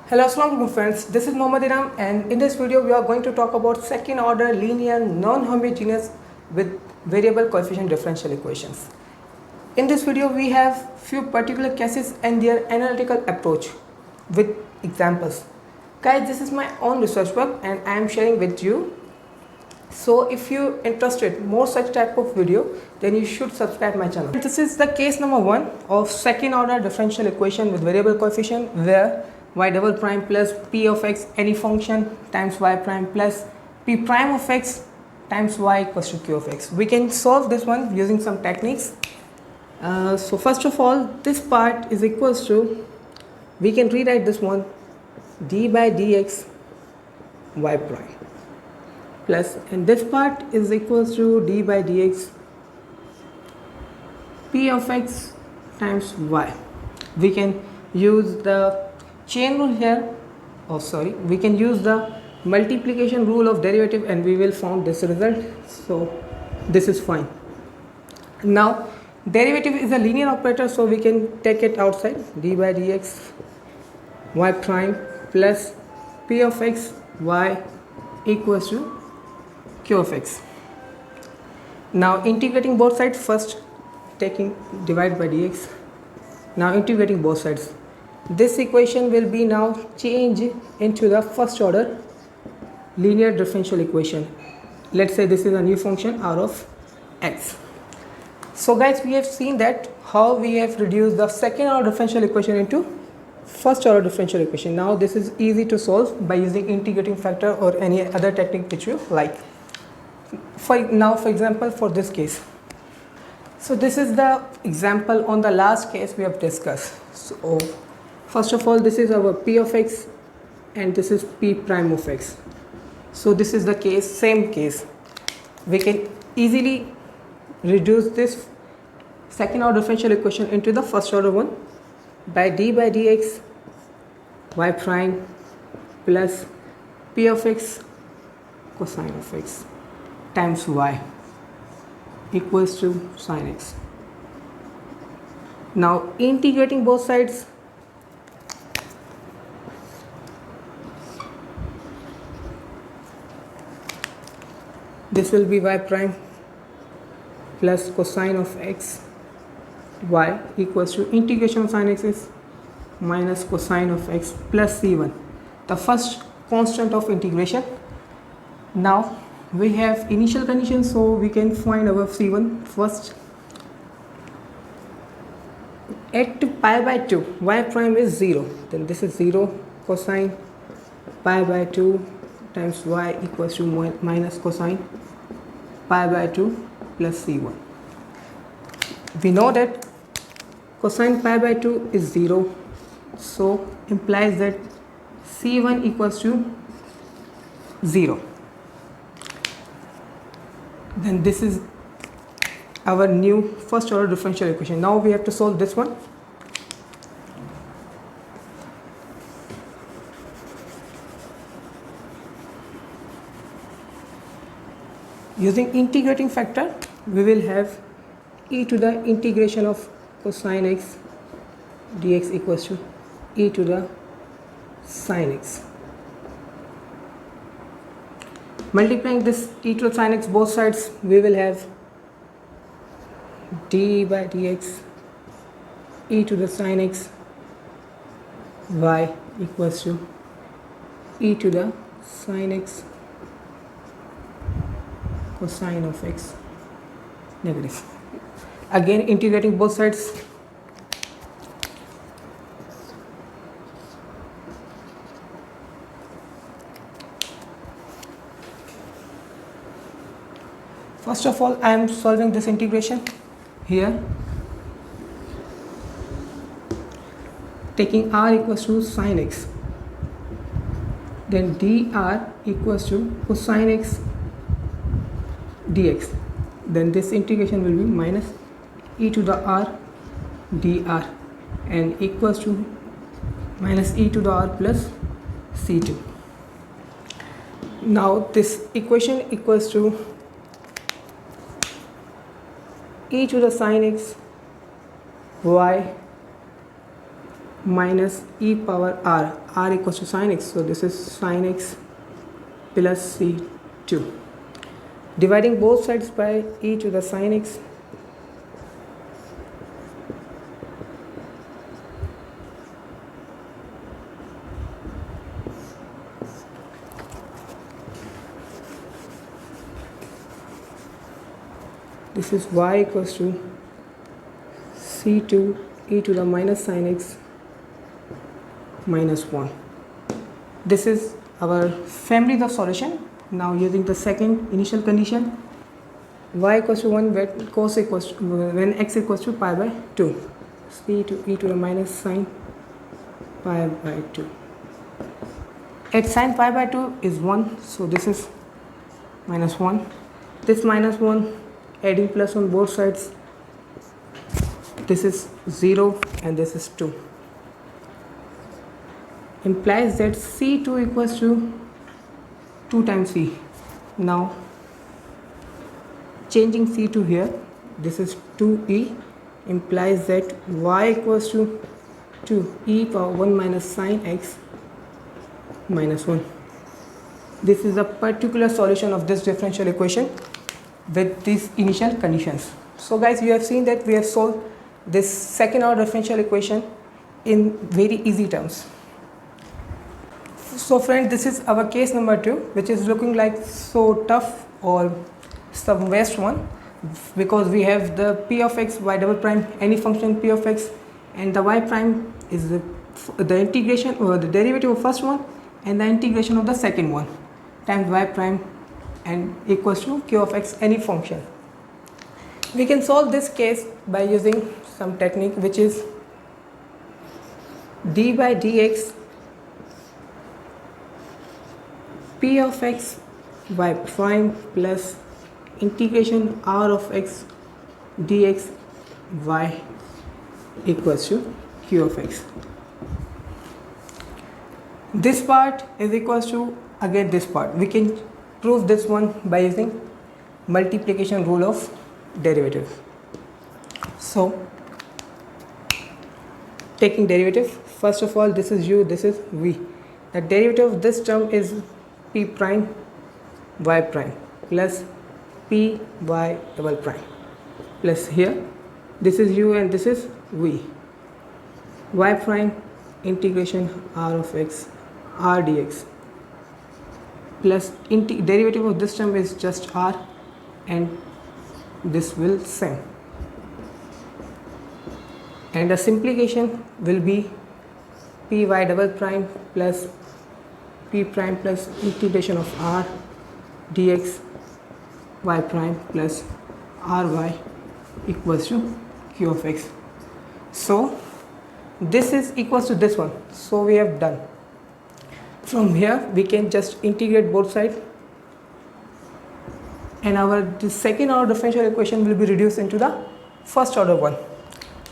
Hello, Assalamualaikum friends. This is Mohammad Iram, and in this video we are going to talk about second order linear non-homogeneous with variable coefficient differential equations. In this video we have few particular cases and their analytical approach with examples. Guys, this is my own research work and I am sharing with you. So if you're interested more such type of video, then you should subscribe my channel. This is the case number 1 of second order differential equation with variable coefficient, where y double prime plus p of x any function times y prime plus p prime of x times y equals to q of x. We can solve this one using some techniques. So first of all, this part is equals to, we can rewrite this one, d by dx y prime plus, and this part is equals to d by dx p of x times y. We can use the chain rule here, we can use the multiplication rule of derivative and we will find this result. So this is fine. Now derivative is a linear operator, so we can take it outside. D by dx y prime plus p of x y equals to q of x. Now integrating both sides, first taking divide by dx, now integrating both sides. This equation will be now changed into the first order linear differential equation. Let's say this is a new function r of x. So guys, we have seen that how we have reduced the second order differential equation into first order differential equation. Now this is easy to solve by using integrating factor or any other technique which you like. For example, for this case, so this is the example on the last case we have discussed. So first of all, this is our p of x and this is p prime of x. So this is the case, same case. We can easily reduce this second order differential equation into the first order one by d by dx y prime plus p of x cosine of x times y equals to sine x. Now integrating both sides, this will be y prime plus cosine of x y equals to integration of sine x is minus cosine of x plus c1, the first constant of integration. Now we have initial conditions, so we can find our c1 first. At pi by 2 y prime is 0, then this is 0 cosine pi by 2 times y equals to minus cosine pi by 2 plus c1. We know that cosine pi by 2 is 0, so implies that c1 equals to 0. Then this is our new first order differential equation. Now we have to solve this one. Using integrating factor, we will have e to the integration of cosine x dx equals to e to the sine x. Multiplying this e to the sine x both sides, we will have d by dx e to the sine x y equals to e to the sine x cosine of x negative. Again integrating both sides, first of all I am solving this integration here, taking r equals to sine x, then dr equals to cosine x dx, then this integration will be minus e to the r dr and equals to minus e to the r plus c2. Now this equation equals to e to the sine x y minus e power r equals to sin x, so this is sin x plus c2. Dividing both sides by e to the sin x, this is y equals to c2 e to the minus sin x minus 1. This is our family of solution. Now using the second initial condition, y equals to 1 when cos equals to, when x equals to pi by 2, c to e to the minus sin pi by 2. At sin pi by 2 is 1, so this is minus 1. This minus 1 adding plus on both sides, this is 0 and this is 2. Implies that c2 equals to 2 times c. Now changing c2 here, this is 2e, implies that y equals to 2e power 1 minus sin x minus 1. This is a particular solution of this differential equation with these initial conditions. So guys, you have seen that we have solved this second order differential equation in very easy terms. So friends, this is our case number 2, which is looking like so tough or some worst one, because we have the p of x y double prime, any function p of x, and the y prime is the integration or the derivative of first one and the integration of the second one times y prime and equals to q of x, any function. We can solve this case by using some technique, which is d by dx p of x y prime plus integration r of x dx y equals to q of x. This part is equals to again this part. We can prove this one by using multiplication rule of derivative. So taking derivative, first of all, this is u, this is v. The derivative of this term is p prime y prime plus p y double prime plus here this is u and this is v, y prime integration r of x r dx plus derivative of this term is just r and this will same, and the simplification will be p y double prime plus p prime plus integration of r dx y prime plus ry equals to q of x. So this is equals to this one, so we have done. From here we can just integrate both sides and the second order differential equation will be reduced into the first order one.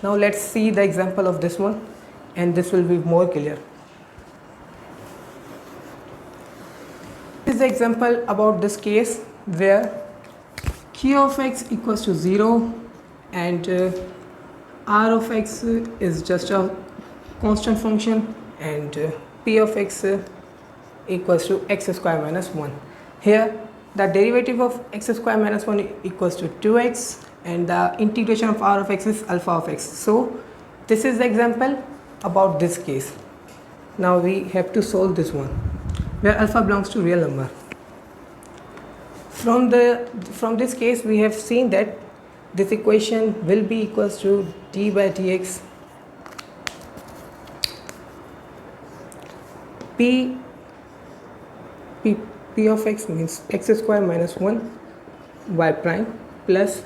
Now let's see the example of this one and this will be more clear. This is the example about this case where q of x equals to 0 and r of x is just a constant function and p of x equals to x square minus 1. Here the derivative of x square minus 1 equals to 2x and the integration of r of x is alpha of x. So this is the example about this case. Now we have to solve this one where alpha belongs to real number. From this case we have seen that this equation will be equals to d by dx p of x means x square minus 1 y prime plus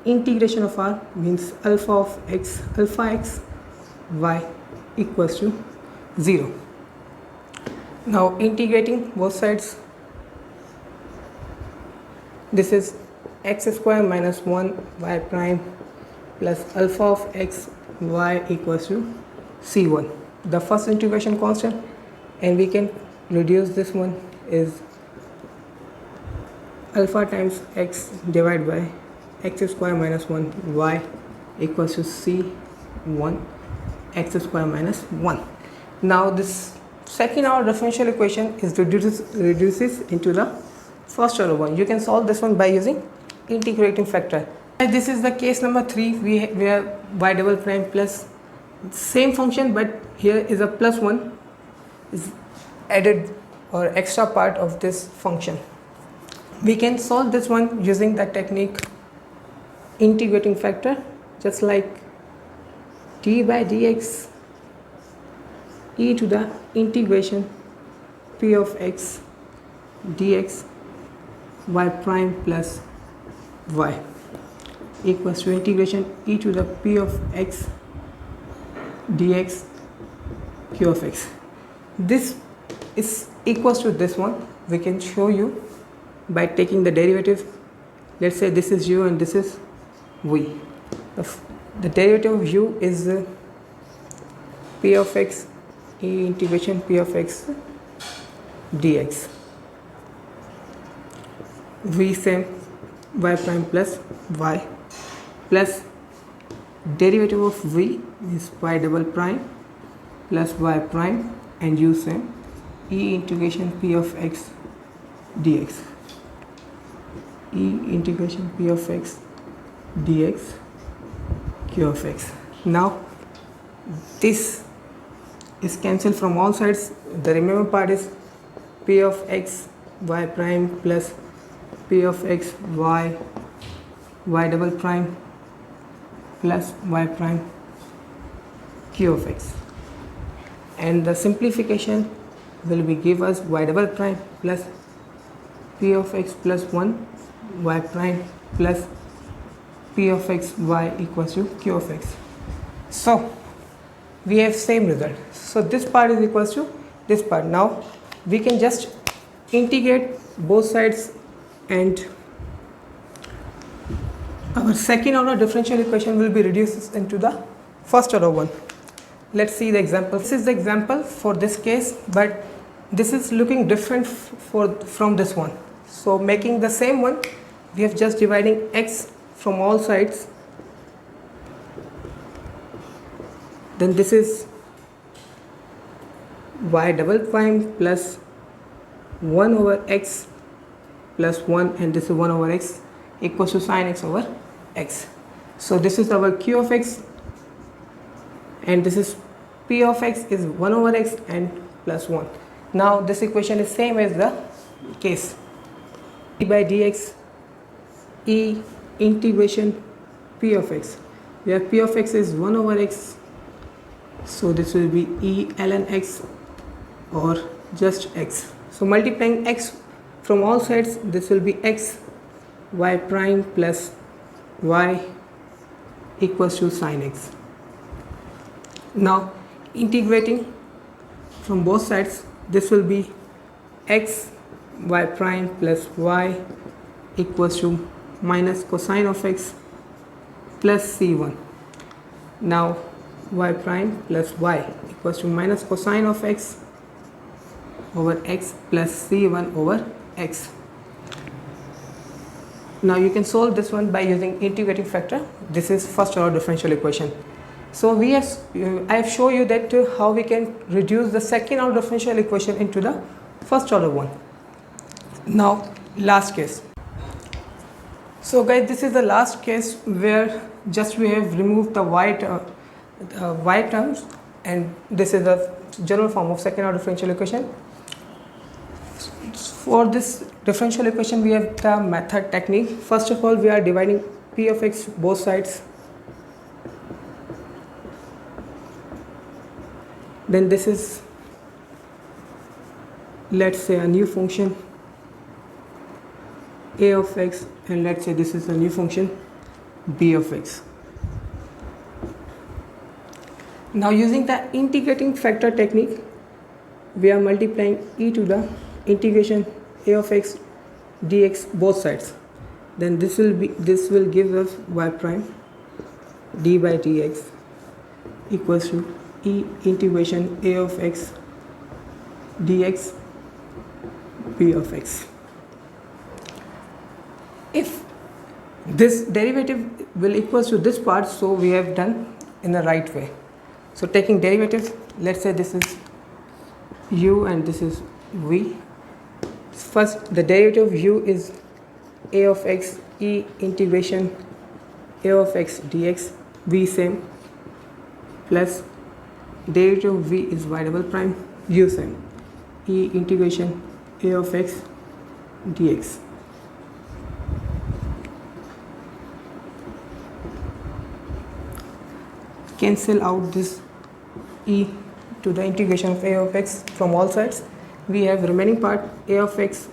integration of r means alpha of x y equals to 0. Now integrating both sides, this is x square minus 1 y prime plus alpha of x y equals to c1, the first integration constant, and we can reduce this one is alpha times x divided by x square minus 1 y equals to c1, x square minus 1. Now this second order differential equation is reduces into the first order one. You can solve this one by using integrating factor. And this is the case number 3. We have y double prime plus same function, but here is a plus 1 is added or extra part of this function. We can solve this one using the technique integrating factor, just like d by dx e to the integration p of x dx y prime plus y equals to integration e to the p of x dx q of x. This is equals to this one. We can show you by taking the derivative. Let's say this is u and this is v. The derivative of u is p of x e integration p of x dx. V same y prime plus y plus derivative of v is y double prime plus y prime and u same e integration p of x dx. E integration p of x dx q of x. Now this is cancelled from all sides. The remaining part is p of x y prime plus p of x y double prime plus y prime q of x, and the simplification will be give us y double prime plus p of x plus 1 y prime plus p of x y equals to q of x. So we have same result. So this part is equals to this part. Now we can just integrate both sides, and our second order differential equation will be reduced into the first order one. Let's see the example. This is the example for this case, but this is looking different from this one. So making the same one, we have just dividing x from all sides. Then this is y double prime plus 1 over x plus 1, and this is 1 over x equals to sin x over x. So this is our q of x, and this is p of x is 1 over x and plus 1. Now this equation is same as the case d by dx e integration p of x, where p of x is 1 over x, so this will be e ln x or just x. So multiplying x from all sides, this will be x y prime plus y equals to sin x. Now integrating from both sides, this will be x y prime plus y equals to minus cosine of x plus c1. Now y prime plus y equals to minus cosine of x over x plus c1 over x. Now you can solve this one by using integrating factor. This is first order differential equation. So I have shown you that how we can reduce the second order differential equation into the first order one. Now last case. So guys, this is the last case where just we have removed the y terms, and this is the general form of second order differential equation. For this differential equation, we have the method technique. First of all, we are dividing p of x both sides. Then this is, let's say, a new function a of x, and let's say this is a new function b of x. Now using the integrating factor technique, we are multiplying e to the integration a of x dx both sides. Then this will give us y prime d by dx equals to e integration a of x dx b of x. If this derivative will equals to this part, so we have done in the right way. So taking derivative, let's say this is u and this is v. First, the derivative of u is a of x e integration a of x dx, v same, plus derivative of v is y double prime, u same, e integration a of x dx. Cancel out this e to the integration of a of x from all sides. We have remaining part a of x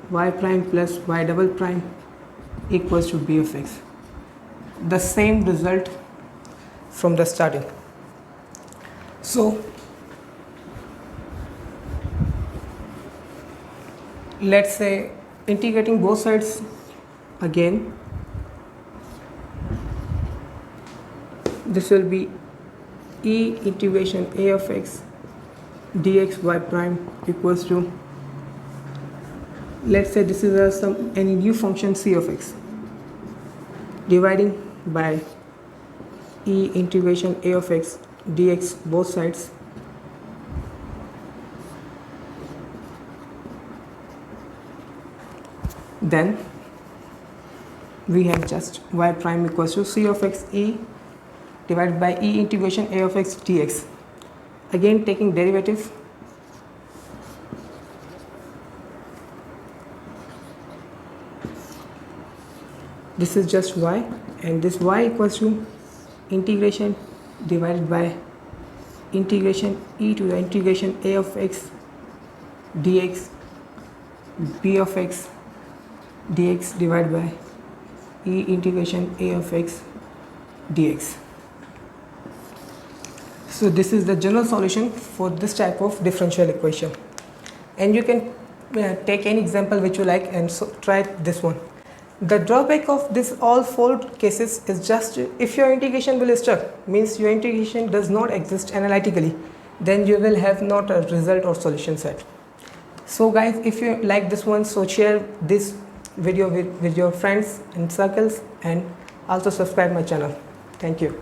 y prime plus y double prime equals to b of x. The same result from the starting. So let's say integrating both sides again, this will be e integration a of x dx y prime equals to, let's say this is any new function c of x, dividing by e integration a of x dx both sides, then we have just y prime equals to c of x e divided by e integration a of x dx. Again taking derivative, this is just y, and this y equals to integration divided by integration e to the integration a of x dx b of x dx divided by e integration a of x dx. So this is the general solution for this type of differential equation, and you can take any example which you like and try this one. The drawback of this all four cases is just if your integration will stuck, means your integration does not exist analytically, then you will have not a result or solution set. So guys, if you like this one, so share this video with your friends and circles, and also subscribe my channel. Thank you.